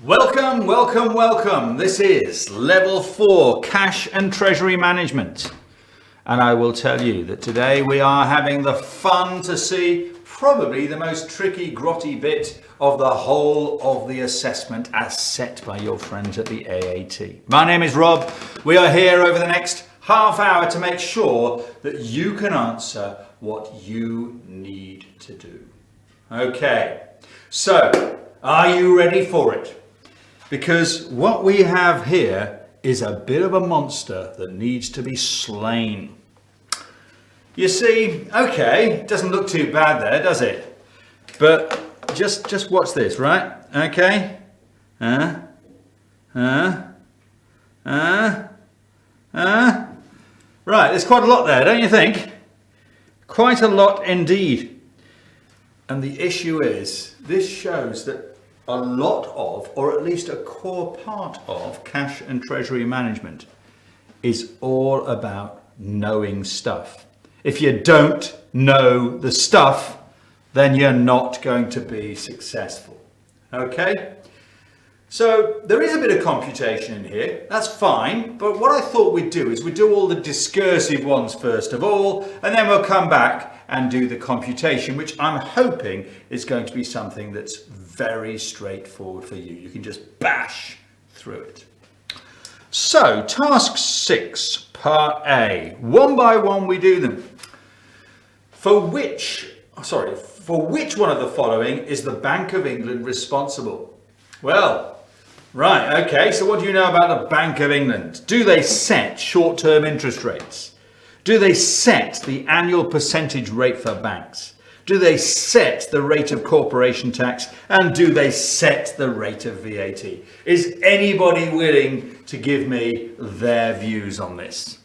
Welcome, welcome, welcome. This is Level 4 Cash and Treasury Management. And I will tell you that today we are having the fun to see probably the most tricky, grotty bit of the whole of the assessment as set by your friends at the AAT. My name is Rob. We are here over the next half hour to make sure that you can answer what you need to do. Okay, so are you ready for it? Because what we have here is a bit of a monster that needs to be slain. You see, okay, it doesn't look too bad there, does it? But just watch this, right? Okay. Right, there's quite a lot there, don't you think? Quite a lot indeed. And the issue is, this shows that a lot of, or at least a core part of, cash and treasury management is all about knowing stuff. If you don't know the stuff, then you're not going to be successful. Okay? So there is a bit of computation in here, that's fine, but what I thought we'd do is we'd do all the discursive ones first of all, and then we'll come back and do the computation, which I'm hoping is going to be something that's very straightforward for you. You can just bash through it. So, task 6, part A. One by one we do them. For which one of the following is the Bank of England responsible? Well, right, okay, so what do you know about the Bank of England? Do they set short-term interest rates? Do they set the annual percentage rate for banks? Do they set the rate of corporation tax? And do they set the rate of VAT? Is anybody willing to give me their views on this?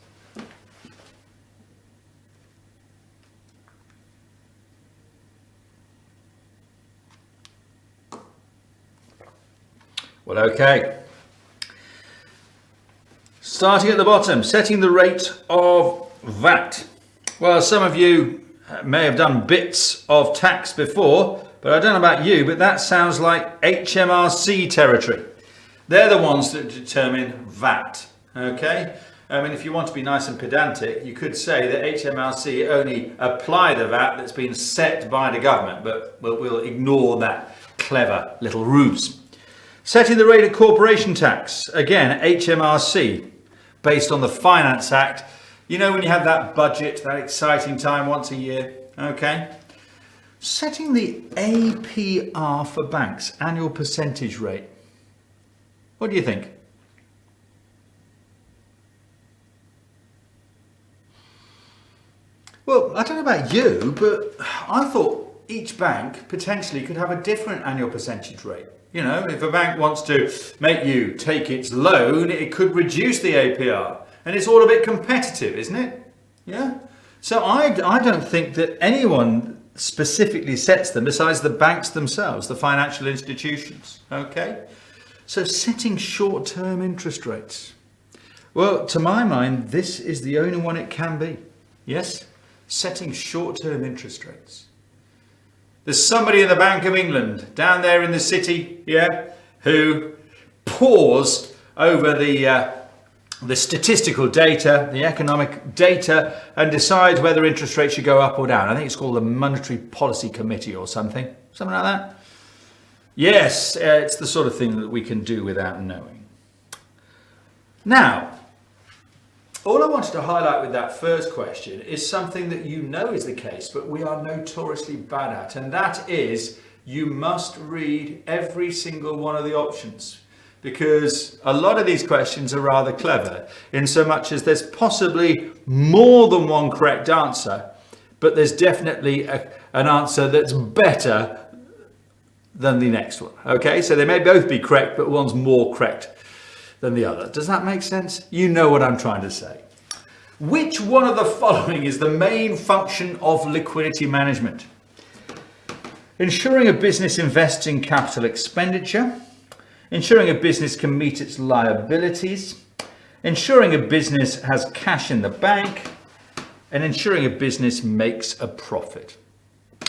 Well, okay. Starting at the bottom, setting the rate of VAT. Well, some of you may have done bits of tax before, but I don't know about you, but that sounds like HMRC territory. They're the ones that determine VAT, okay? I mean, if you want to be nice and pedantic, you could say that HMRC only apply the VAT that's been set by the government, but we'll ignore that clever little ruse. Setting the rate of corporation tax, again, HMRC, based on the Finance Act. You know, when you have that budget, that exciting time once a year, okay? Setting the APR for banks, annual percentage rate. What do you think? Well, I don't know about you, but I thought each bank potentially could have a different annual percentage rate. You know, if a bank wants to make you take its loan, it could reduce the APR. And it's all a bit competitive, isn't it? Yeah? So I don't think that anyone specifically sets them besides the banks themselves, the financial institutions. Okay? So setting short-term interest rates. Well, to my mind, this is the only one it can be. Yes? Setting short-term interest rates. There's somebody in the Bank of England down there in the city, yeah, who pores over the statistical data, the economic data, and decides whether interest rates should go up or down. I think it's called the Monetary Policy Committee or something like that. Yes, it's the sort of thing that we can do without knowing. Now, all I wanted to highlight with that first question is something that you know is the case, but we are notoriously bad at, and that is you must read every single one of the options. Because a lot of these questions are rather clever in so much as there's possibly more than one correct answer, but there's definitely an answer that's better than the next one. Okay, so they may both be correct, but one's more correct than the other. Does that make sense? You know what I'm trying to say. Which one of the following is the main function of liquidity management? Ensuring a business invests in capital expenditure. Ensuring a business can meet its liabilities, ensuring a business has cash in the bank, and ensuring a business makes a profit.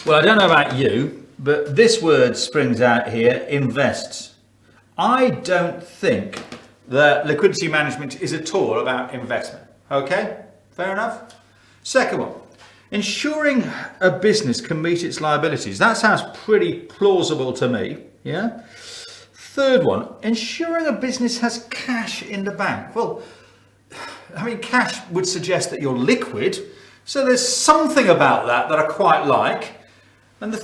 Well, I don't know about you, but this word springs out here, invests. I don't think that liquidity management is at all about investment. Okay, fair enough. Second one, ensuring a business can meet its liabilities. That sounds pretty plausible to me. Yeah. Third one, ensuring a business has cash in the bank. Well, I mean, cash would suggest that you're liquid, so there's something about that I quite like. And the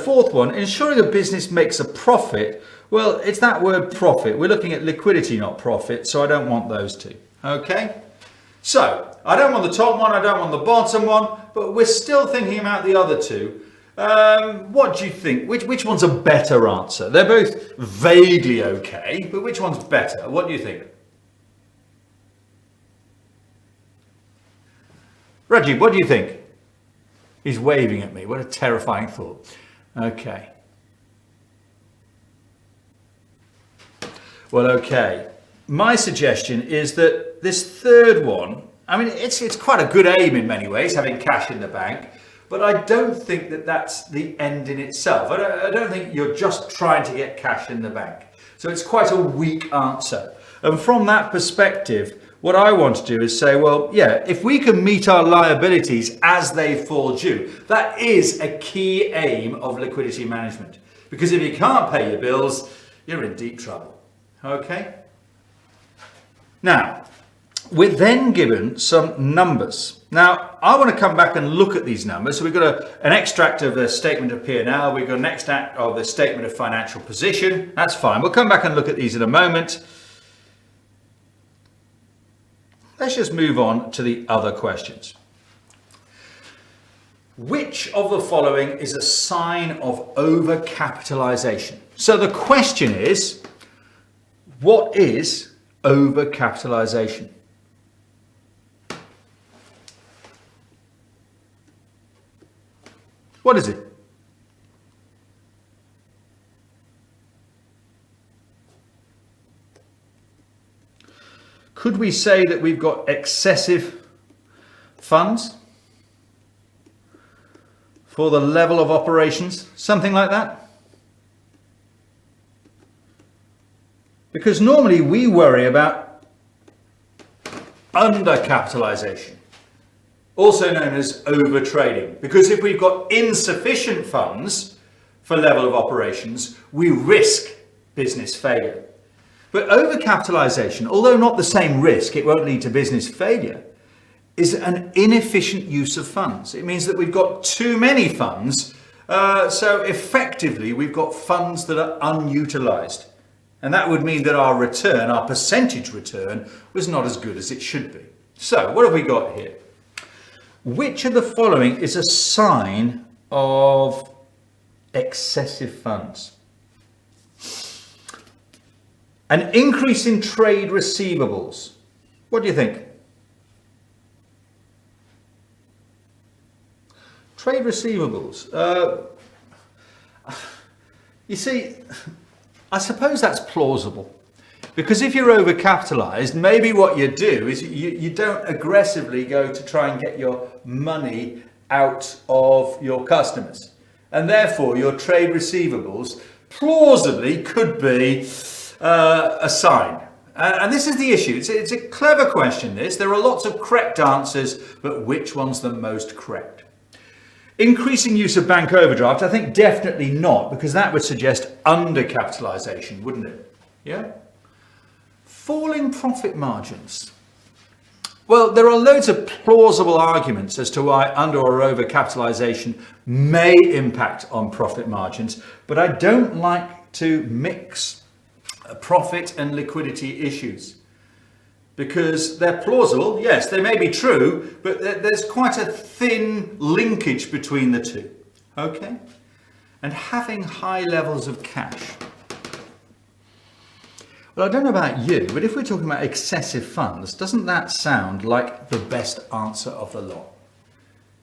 fourth one, ensuring a business makes a profit. Well, it's that word profit. We're looking at liquidity, not profit, so I don't want those two. Okay? So, I don't want the top one, I don't want the bottom one, but we're still thinking about the other two. What do you think? Which one's a better answer? They're both vaguely okay, but which one's better? What do you think? Reggie, what do you think? He's waving at me. What a terrifying thought. Okay. Well, okay. My suggestion is that this third one, I mean, it's quite a good aim in many ways, having cash in the bank, but I don't think that that's the end in itself. I don't think you're just trying to get cash in the bank. So it's quite a weak answer. And from that perspective, what I want to do is say, well, yeah, if we can meet our liabilities as they fall due, that is a key aim of liquidity management. Because if you can't pay your bills, you're in deep trouble. Okay? Now, we're then given some numbers. Now, I want to come back and look at these numbers. So we've got an extract of the statement of P&L. We've got an extract of the statement of financial position. That's fine. We'll come back and look at these in a moment. Let's just move on to the other questions. Which of the following is a sign of overcapitalization? So the question is, what is overcapitalization? What is it? Could we say that we've got excessive funds for the level of operations? Something like that? Because normally we worry about undercapitalization, also known as overtrading. Because if we've got insufficient funds for level of operations, we risk business failure. But overcapitalization, although not the same risk, it won't lead to business failure, is an inefficient use of funds. It means that we've got too many funds, so effectively we've got funds that are unutilized. And that would mean that our return, our percentage return, was not as good as it should be. So what have we got here? Which of the following is a sign of excessive funds? An increase in trade receivables. What do you think? Trade receivables. You see, I suppose that's plausible. Because if you're overcapitalized, maybe what you do is you don't aggressively go to try and get your money out of your customers. And therefore, your trade receivables plausibly could be a sign. And this is the issue. It's a clever question, this. There are lots of correct answers, but which one's the most correct? Increasing use of bank overdraft, I think definitely not, because that would suggest undercapitalization, wouldn't it? Yeah? Falling profit margins. Well, there are loads of plausible arguments as to why under or overcapitalization may impact on profit margins, but I don't like to mix profit and liquidity issues because they're plausible. Yes, they may be true, but there's quite a thin linkage between the two. Okay? And having high levels of cash. Well, I don't know about you, but if we're talking about excessive funds, doesn't that sound like the best answer of the lot?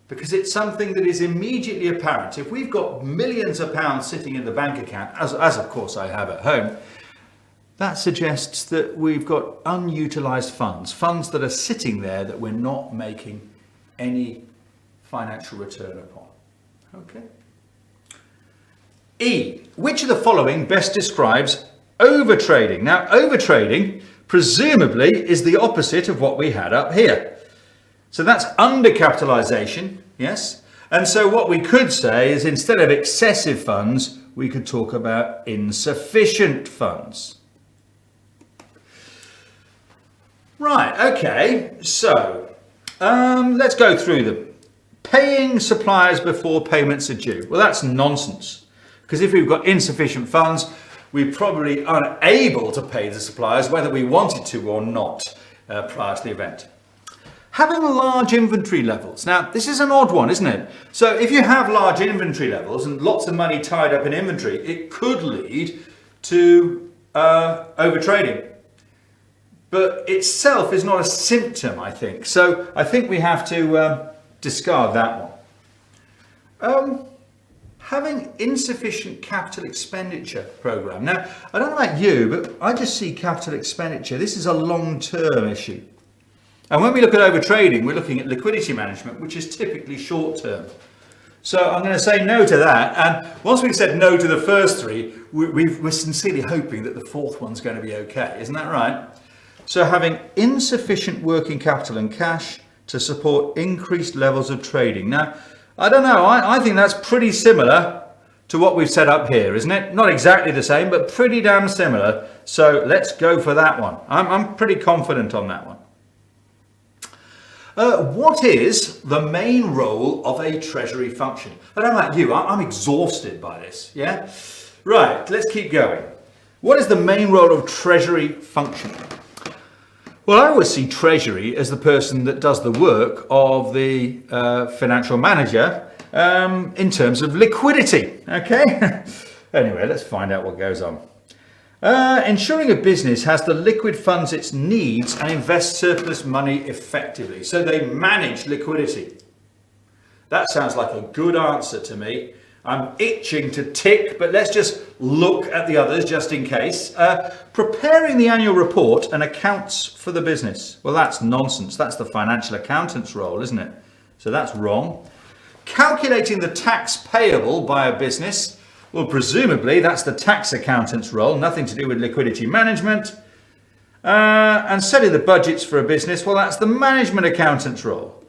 Because it's something that is immediately apparent. If we've got millions of pounds sitting in the bank account, as of course I have at home, that suggests that we've got unutilized funds, funds that are sitting there that we're not making any financial return upon. Okay. E, which of the following best describes overtrading. Now, overtrading presumably is the opposite of what we had up here. So that's undercapitalization, yes? And so what we could say is instead of excessive funds, we could talk about insufficient funds. Right, okay, so let's go through them. Paying suppliers before payments are due. Well, that's nonsense. Because if we've got insufficient funds, we're probably unable to pay the suppliers whether we wanted to or not prior to the event. Having large inventory levels. Now, this is an odd one, isn't it? So if you have large inventory levels and lots of money tied up in inventory, it could lead to overtrading. But itself is not a symptom, I think. So I think we have to discard that one. Having insufficient capital expenditure program. Now, I don't know about you, but I just see capital expenditure. This is a long-term issue. And when we look at overtrading, we're looking at liquidity management, which is typically short-term. So I'm going to say no to that. And once we've said no to the first three, we're sincerely hoping that the fourth one's going to be okay. Isn't that right? So having insufficient working capital and cash to support increased levels of trading. Now, I don't know, I think that's pretty similar to what we've set up here, isn't it? Not exactly the same, but pretty damn similar. So let's go for that one. I'm pretty confident on that one. What is the main role of a Treasury function? I don't know about you, I'm exhausted by this, yeah? Right, let's keep going. What is the main role of Treasury function? Well, I always see Treasury as the person that does the work of the financial manager in terms of liquidity, okay? Anyway, let's find out what goes on. Ensuring a business has the liquid funds it needs and invests surplus money effectively. So they manage liquidity. That sounds like a good answer to me. I'm itching to tick, but let's just look at the others just in case. Preparing the annual report and accounts for the business. Well, that's nonsense. That's the financial accountant's role, isn't it? So that's wrong. Calculating the tax payable by a business. Well, presumably that's the tax accountant's role, nothing to do with liquidity management. And setting the budgets for a business. Well, that's the management accountant's role.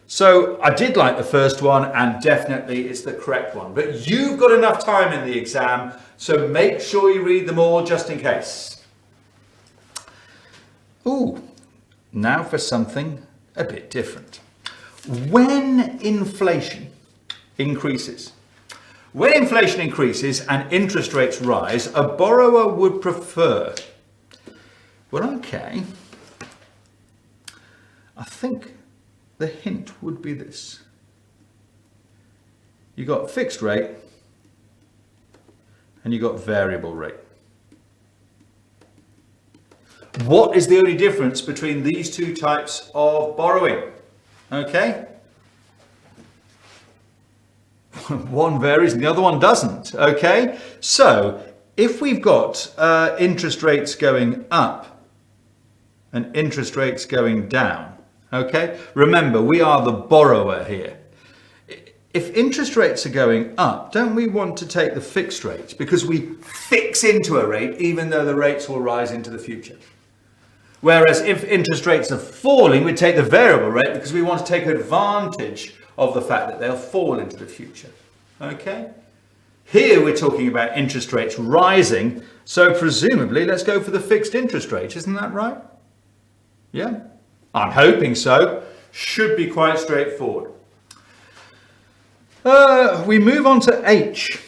So I did like the first one, and definitely it's the correct one. But you've got enough time in the exam, so make sure you read them all just in case. Ooh, now for something a bit different. When inflation increases. When inflation increases and interest rates rise, a borrower would prefer. Well, okay. I think the hint would be this. You got fixed rate and you got variable rate. What is the only difference between these two types of borrowing? Okay. One varies and the other one doesn't. Okay. So if we've got interest rates going up and interest rates going down, okay, remember we are the borrower here. If interest rates are going up, don't we want to take the fixed rates because we fix into a rate even though the rates will rise into the future? Whereas if interest rates are falling, we take the variable rate because we want to take advantage of the fact that they'll fall into the future. Okay? Here we're talking about interest rates rising, so presumably let's go for the fixed interest rate, isn't that right? Yeah? I'm hoping so. Should be quite straightforward. We move on to H.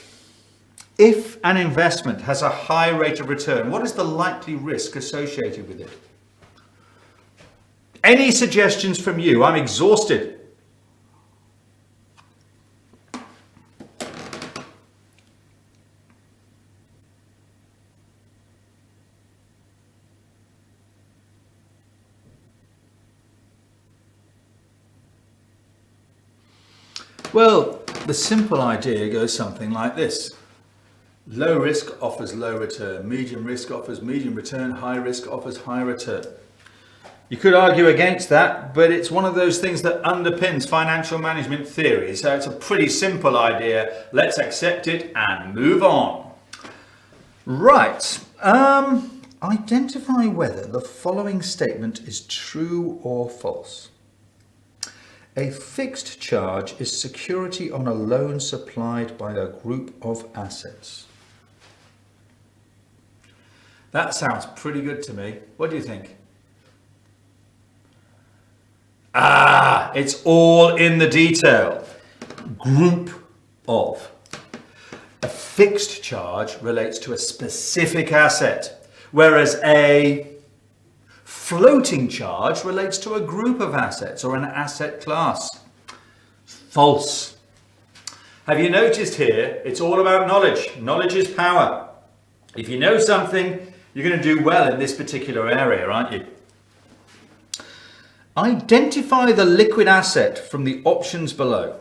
If an investment has a high rate of return, what is the likely risk associated with it? Any suggestions from you? I'm exhausted. Well, the simple idea goes something like this. Low risk offers low return, medium risk offers medium return, high risk offers high return. You could argue against that, but it's one of those things that underpins financial management theory. So it's a pretty simple idea. Let's accept it and move on. Right. Identify whether the following statement is true or false. A fixed charge is security on a loan supplied by a group of assets. That sounds pretty good to me. What do you think? It's all in the detail. Group of. A fixed charge relates to a specific asset, whereas a floating charge relates to a group of assets or an asset class. False. Have you noticed here, it's all about knowledge. Knowledge is power. If you know something, you're going to do well in this particular area, aren't you? Identify the liquid asset from the options below.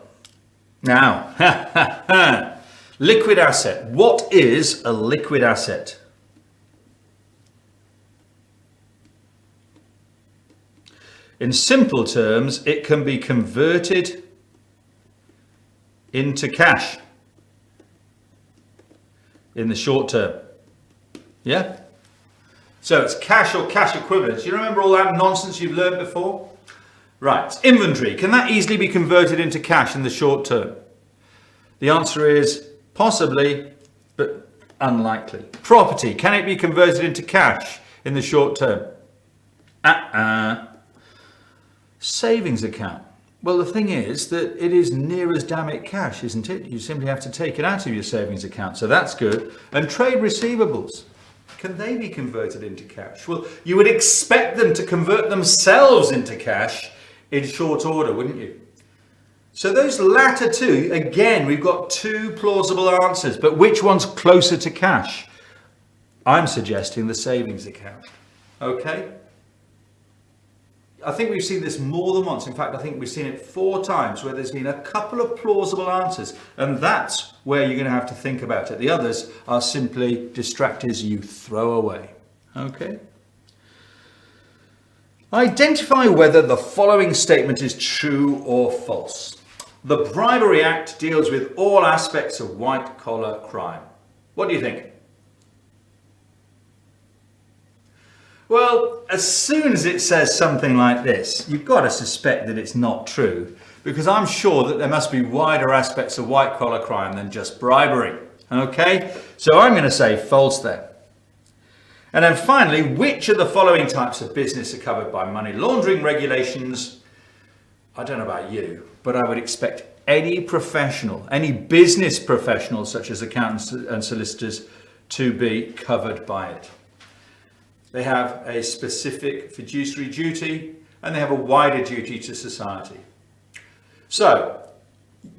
Now, liquid asset. What is a liquid asset? In simple terms, it can be converted into cash in the short term. Yeah? So it's cash or cash equivalents. You remember all that nonsense you've learned before? Right. Inventory. Can that easily be converted into cash in the short term? The answer is possibly, but unlikely. Property. Can it be converted into cash in the short term? Savings account. Well, the thing is that it is near as damn it cash, isn't it? You simply have to take it out of your savings account. So that's good. And trade receivables. Can they be converted into cash? Well, you would expect them to convert themselves into cash in short order, wouldn't you? So those latter two, again, we've got two plausible answers, but which one's closer to cash? I'm suggesting the savings account. Okay? I think we've seen this more than once. In fact, I think we've seen it 4 times where there's been a couple of plausible answers, and that's where you're going to have to think about it. The others are simply distractors you throw away. Okay? Identify whether the following statement is true or false. The Bribery Act deals with all aspects of white-collar crime. What do you think? Well, as soon as it says something like this, you've got to suspect that it's not true, because I'm sure that there must be wider aspects of white-collar crime than just bribery. Okay? So I'm going to say false there. And then finally, which of the following types of business are covered by money laundering regulations? I don't know about you, but I would expect any professional, any business professional, such as accountants and solicitors, to be covered by it. They have a specific fiduciary duty, and they have a wider duty to society. So,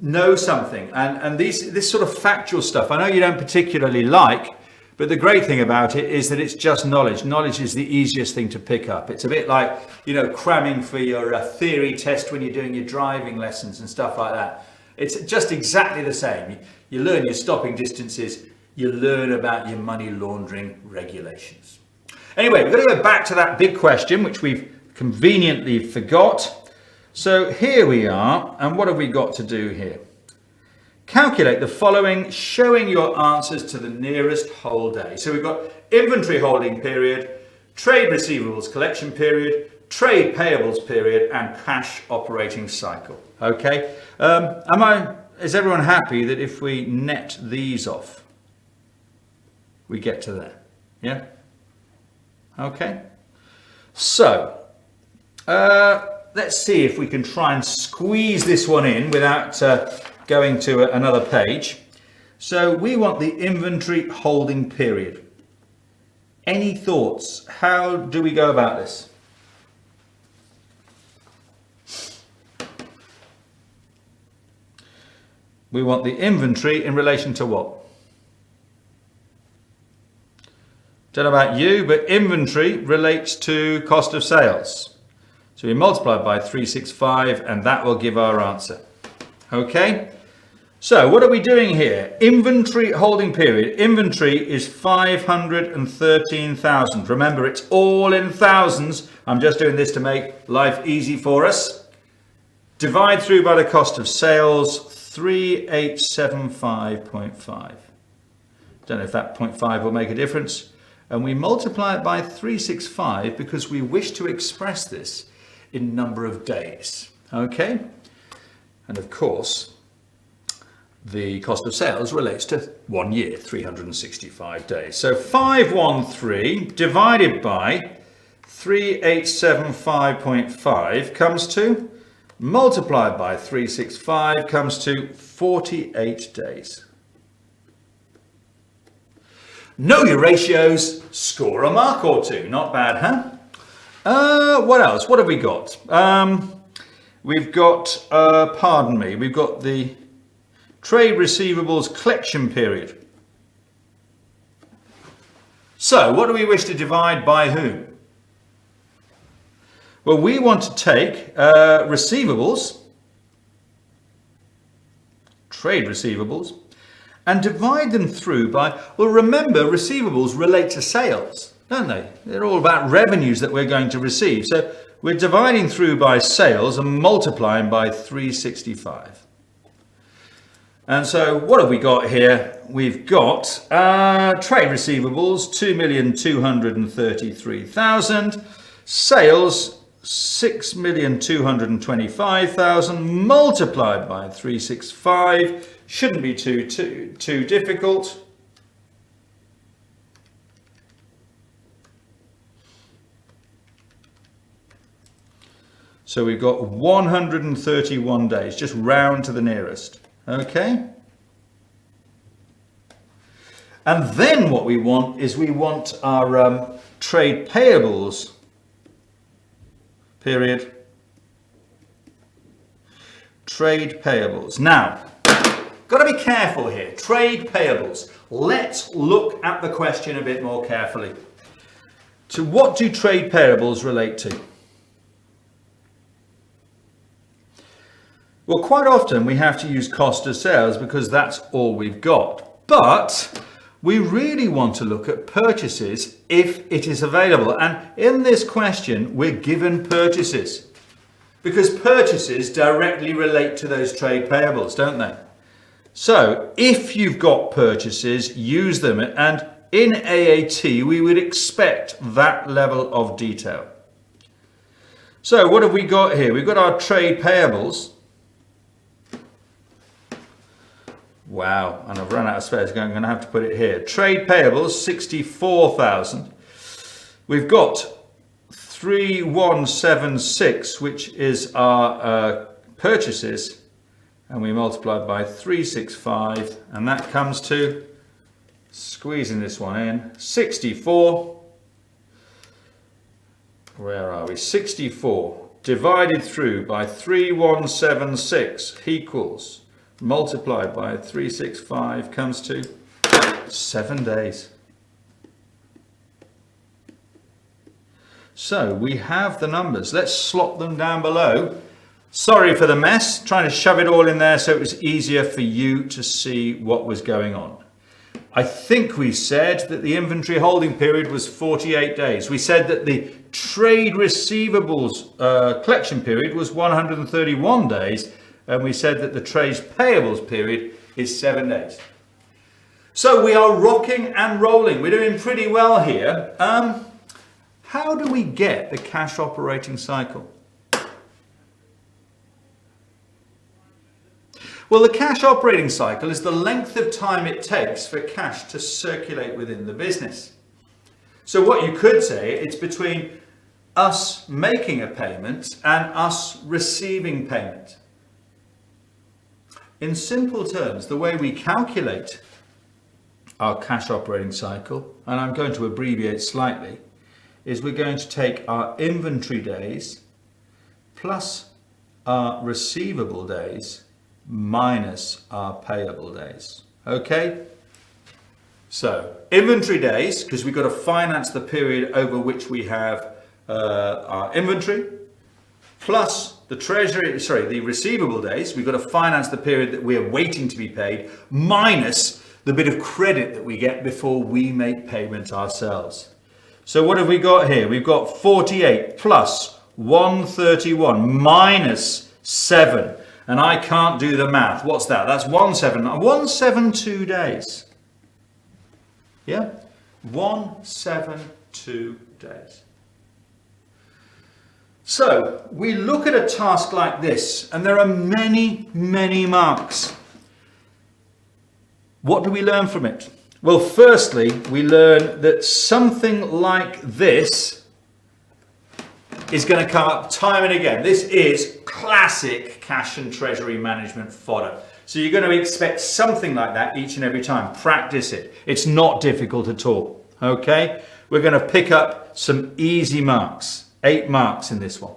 know something, and this sort of factual stuff, I know you don't particularly like, but the great thing about it is that it's just knowledge. Knowledge is the easiest thing to pick up. It's a bit like, cramming for your theory test when you're doing your driving lessons and stuff like that. It's just exactly the same. You learn your stopping distances, you learn about your money laundering regulations. Anyway, we're going to go back to that big question, which we've conveniently forgot. So here we are, and what have we got to do here? Calculate the following, showing your answers to the nearest whole day. So we've got inventory holding period, trade receivables collection period, trade payables period, and cash operating cycle. Okay, is everyone happy that if we net these off, we get to there? Yeah? Okay, so let's see if we can try and squeeze this one in without going to another page. So we want the inventory holding period. Any thoughts? How do we go about this? We want the inventory in relation to what? Don't know about you, but inventory relates to cost of sales. So we multiply by 365 and that will give our answer. Okay, so what are we doing here? Inventory holding period. Inventory is 513,000. Remember, it's all in thousands. I'm just doing this to make life easy for us. Divide through by the cost of sales, 3875.5. Don't know if that 0.5 will make a difference. And we multiply it by 365 because we wish to express this in number of days. Okay? And of course, the cost of sales relates to 1 year, 365 days. So 513 divided by 3875.5 comes to, multiplied by 365 comes to 48 days. Know your ratios, score a mark or two. Not bad, huh? What else? What have we got? We've got, we've got the trade receivables collection period. So, what do we wish to divide by whom? Well, we want to take receivables, trade receivables, and divide them through by, well, remember, receivables relate to sales, don't they? They're all about revenues that we're going to receive. So we're dividing through by sales and multiplying by 365. And so what have we got here? We've got trade receivables, 2,233,000, sales, 6,225,000 multiplied by 365. Shouldn't be too difficult. So we've got 131 days, just round to the nearest. Okay. And then what we want is we want our trade payables period. Trade payables. Now, got to be careful here. Trade payables. Let's look at the question a bit more carefully. To what do trade payables relate to? Well, quite often we have to use cost of sales because that's all we've got. But we really want to look at purchases if it is available. And in this question, we're given purchases because purchases directly relate to those trade payables, don't they? So if you've got purchases, use them. And in AAT, we would expect that level of detail. So what have we got here? We've got our trade payables. Wow, and I've run out of space. I'm going to have to put it here. Trade payables, 64,000. We've got 3176, which is our purchases. And we multiply by 365, and that comes to, squeezing this one in, 64. Where are we? 64 divided through by 3176 equals, multiplied by 365 comes to 7 days. So we have the numbers. Let's slot them down below. Sorry for the mess, trying to shove it all in there so it was easier for you to see what was going on. I think we said that the inventory holding period was 48 days. We said that the trade receivables collection period was 131 days. And we said that the trade payables period is 7 days. So we are rocking and rolling. We're doing pretty well here. How do we get the cash operating cycle? Well, the cash operating cycle is the length of time it takes for cash to circulate within the business. So what you could say, it's between us making a payment and us receiving payment. In simple terms, the way we calculate our cash operating cycle, and I'm going to abbreviate slightly, is we're going to take our inventory days plus our receivable days minus our payable days. Okay? So, inventory days, because we've got to finance the period over which we have our inventory, plus the the receivable days, we've got to finance the period that we're waiting to be paid, minus the bit of credit that we get before we make payment ourselves. So what have we got here? We've got 48 plus 131 minus 7. And I can't do the math. What's that? That's 172 days. Yeah? 172 days. So, we look at a task like this, and there are many, many marks. What do we learn from it? Well, firstly, we learn that something like this is going to come up time and again. This is classic cash and treasury management fodder. So you're going to expect something like that each and every time. Practice it. It's not difficult at all. Okay? We're going to pick up some easy marks. 8 marks in this one.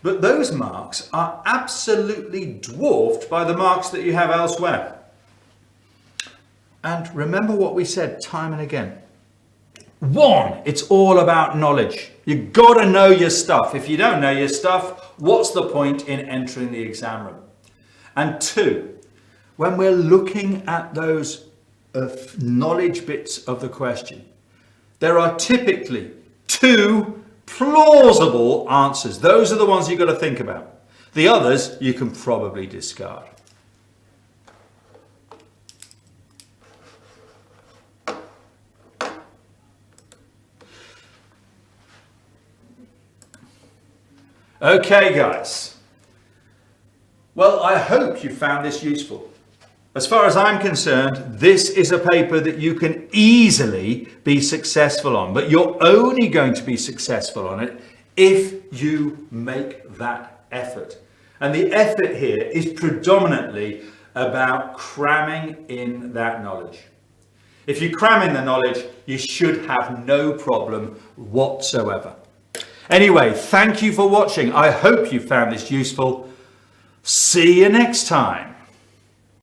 But those marks are absolutely dwarfed by the marks that you have elsewhere. And remember what we said time and again. 1, it's all about knowledge. You've got to know your stuff. If you don't know your stuff, what's the point in entering the exam room? And 2, when we're looking at those knowledge bits of the question, there are typically 2 plausible answers. Those are the ones you've got to think about. The others you can probably discard. Okay, guys. Well, I hope you found this useful. As far as I'm concerned, this is a paper that you can easily be successful on, but you're only going to be successful on it if you make that effort. And the effort here is predominantly about cramming in that knowledge. If you cram in the knowledge, you should have no problem whatsoever. Anyway, thank you for watching. I hope you found this useful. See you next time.